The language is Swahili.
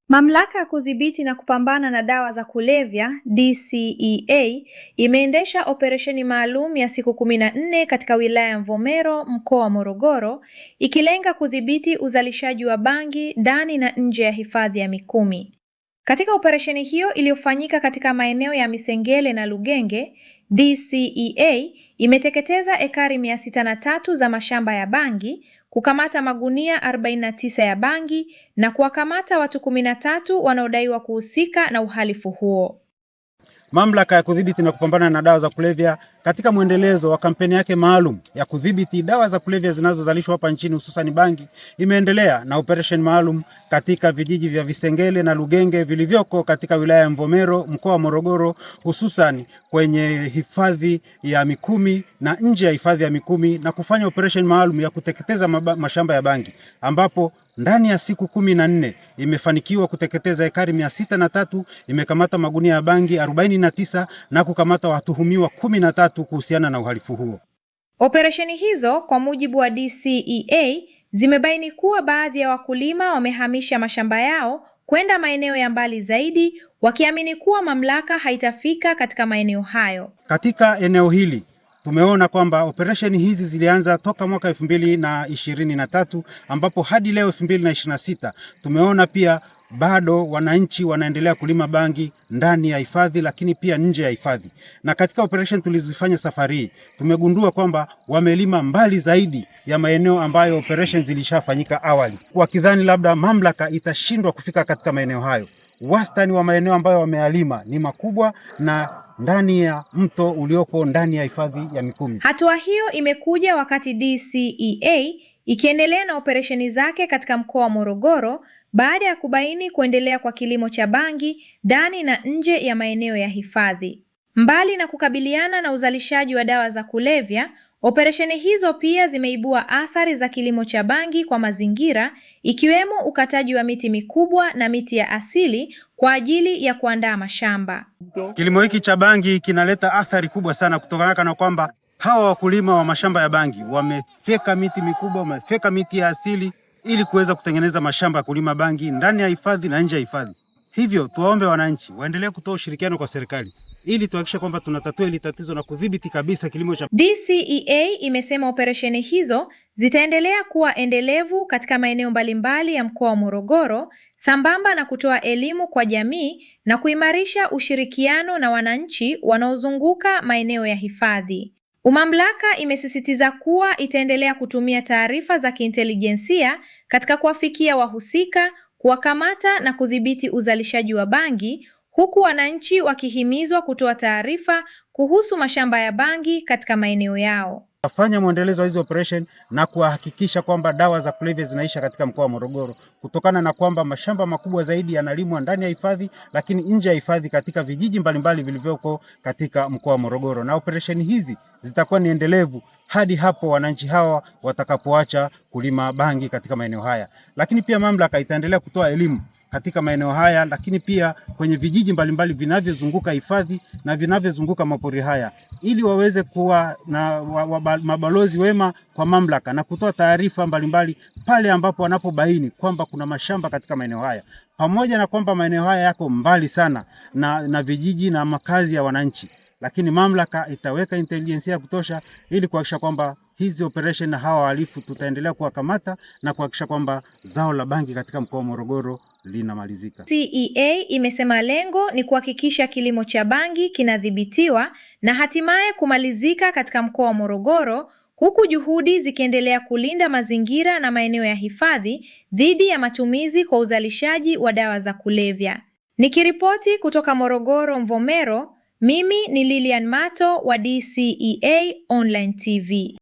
Mamlaka ya Kudhibiti na Kupambana na Dawa za Kulevya DCEA imeendesha operesheni maalum ya siku 14 katika wilaya ya Mvomero, mkoa wa Morogoro, ikilenga kudhibiti uzalishaji wa bangi ndani na nje ya hifadhi ya Mikumi. Katika operesheni hiyo iliyofanyika katika maeneo ya Misengele na Lugenge, DCEA imeteketeza ekari 603 za mashamba ya bangi, kukamata magunia 49 ya bangi na kuwakamata watu 13 wanaodaiwa kuhusika na uhalifu huo. Mamlaka ya Kudhibiti na Kupambana na Dawa za Kulevya katika mwendelezo wa kampeni yake maalum ya kudhibiti dawa za kulevya zinazozalishwa hapa nchini hususan bangi, imeendelea na operation maalum katika vijiji vya Visengele na Lugenge vilivyoko katika wilaya ya Mvomero, mkoa wa Morogoro, hususan kwenye hifadhi ya Mikumi na nje ya hifadhi ya Mikumi, na kufanya operation maalum ya kuteketeza mashamba ya bangi, ambapo ndani ya siku 14 imefanikiwa kuteketeza ekari 603, imekamata magunia ya bangi 49 na kukamata watuhumiwa 13 kuhusiana na uhalifu huo. Operesheni hizo kwa mujibu wa DCEA zimebaini kuwa baadhi ya wakulima wamehamisha mashamba yao kwenda maeneo ya mbali zaidi, wakiamini kuwa mamlaka haitafika katika maeneo hayo. Katika eneo hili tumeona kwamba operesheni hizi zilianza toka mwaka 2023 ambapo hadi leo 2026 tumeona pia bado wananchi wanaendelea kulima bangi ndani ya hifadhi lakini pia nje ya hifadhi. Na katika operation tulizofanya safari tumegundua kwamba wamelima mbali zaidi ya maeneo ambayo operation zilishafanyika awali, wakidhani labda mamlaka itashindwa kufika katika maeneo hayo. Wastani wa maeneo ambayo wamealima ni makubwa na ndani ya mto ulioko ndani ya hifadhi ya Mikumi. Hatua hiyo imekuja wakati DCEA ikiendelea na operesheni zake katika mkoa wa Morogoro baada ya kubaini kuendelea kwa kilimo cha bangi ndani na nje ya maeneo ya hifadhi. Mbali na kukabiliana na uzalishaji wa dawa za kulevya, operesheni hizo pia zimeibua athari za kilimo cha bangi kwa mazingira, ikiwemo ukataji wa miti mikubwa na miti ya asili kwa ajili ya kuandaa mashamba. Kilimo hiki cha bangi kinaleta athari kubwa sana kutokana na kwamba hawa wakulima wa mashamba ya bangi wamefeka miti mikubwa, wamefeka miti ya asili ili kuweza kutengeneza mashamba ya kulima bangi ndani ya hifadhi na nje ya hifadhi. Hivyo tuwaombe wananchi waendelee kutoa ushirikiano kwa serikali ili tuhakikishe kwamba tunatatua hili tatizo na kudhibiti kabisa kilimo cha. DCEA imesema operesheni hizo zitaendelea kuwa endelevu katika maeneo mbalimbali ya mkoa wa Morogoro, sambamba na kutoa elimu kwa jamii na kuimarisha ushirikiano na wananchi wanaozunguka maeneo ya hifadhi. Mamlaka imesisitiza kuwa itaendelea kutumia taarifa za kiintelijensia katika kuwafikia wahusika, kuwakamata na kudhibiti uzalishaji wa bangi, huku wananchi wakihimizwa kutoa taarifa kuhusu mashamba ya bangi katika maeneo yao. Fanya mwendelezo wa hizo operation na kuhakikisha kwamba dawa za kulevya zinaisha katika mkoa wa Morogoro, kutokana na kwamba mashamba makubwa zaidi yanalimwa ndani ya hifadhi lakini nje ya hifadhi katika vijiji mbalimbali vilivyoko katika mkoa wa Morogoro, na operation hizi zitakuwa ni endelevu hadi hapo wananchi hawa watakapoacha kulima bangi katika maeneo haya. Lakini pia mamlaka itaendelea kutoa elimu katika maeneo haya, lakini pia kwenye vijiji mbalimbali vinavyozunguka hifadhi na vinavyozunguka mapori haya, ili waweze kuwa na mabalozi wema kwa mamlaka na kutoa taarifa mbalimbali pale ambapo wanapobaini kwamba kuna mashamba katika maeneo haya, pamoja na kwamba maeneo haya yako mbali sana na vijiji na makazi ya wananchi, lakini mamlaka itaweka intelijensia ya kutosha ili kuhakikisha kwamba hizi operation na hawa wahalifu tutaendelea kuwakamata na kuhakikisha kwamba zao la bangi katika mkoa wa Morogoro linamalizika. DCEA imesema lengo ni kuhakikisha kilimo cha bangi kinadhibitiwa na hatimaye kumalizika katika mkoa wa Morogoro, huku juhudi zikiendelea kulinda mazingira na maeneo ya hifadhi dhidi ya matumizi kwa uzalishaji wa dawa za kulevya. Nikiripoti kutoka Morogoro Mvomero, mimi ni Lilian Mato wa DCEA Online TV.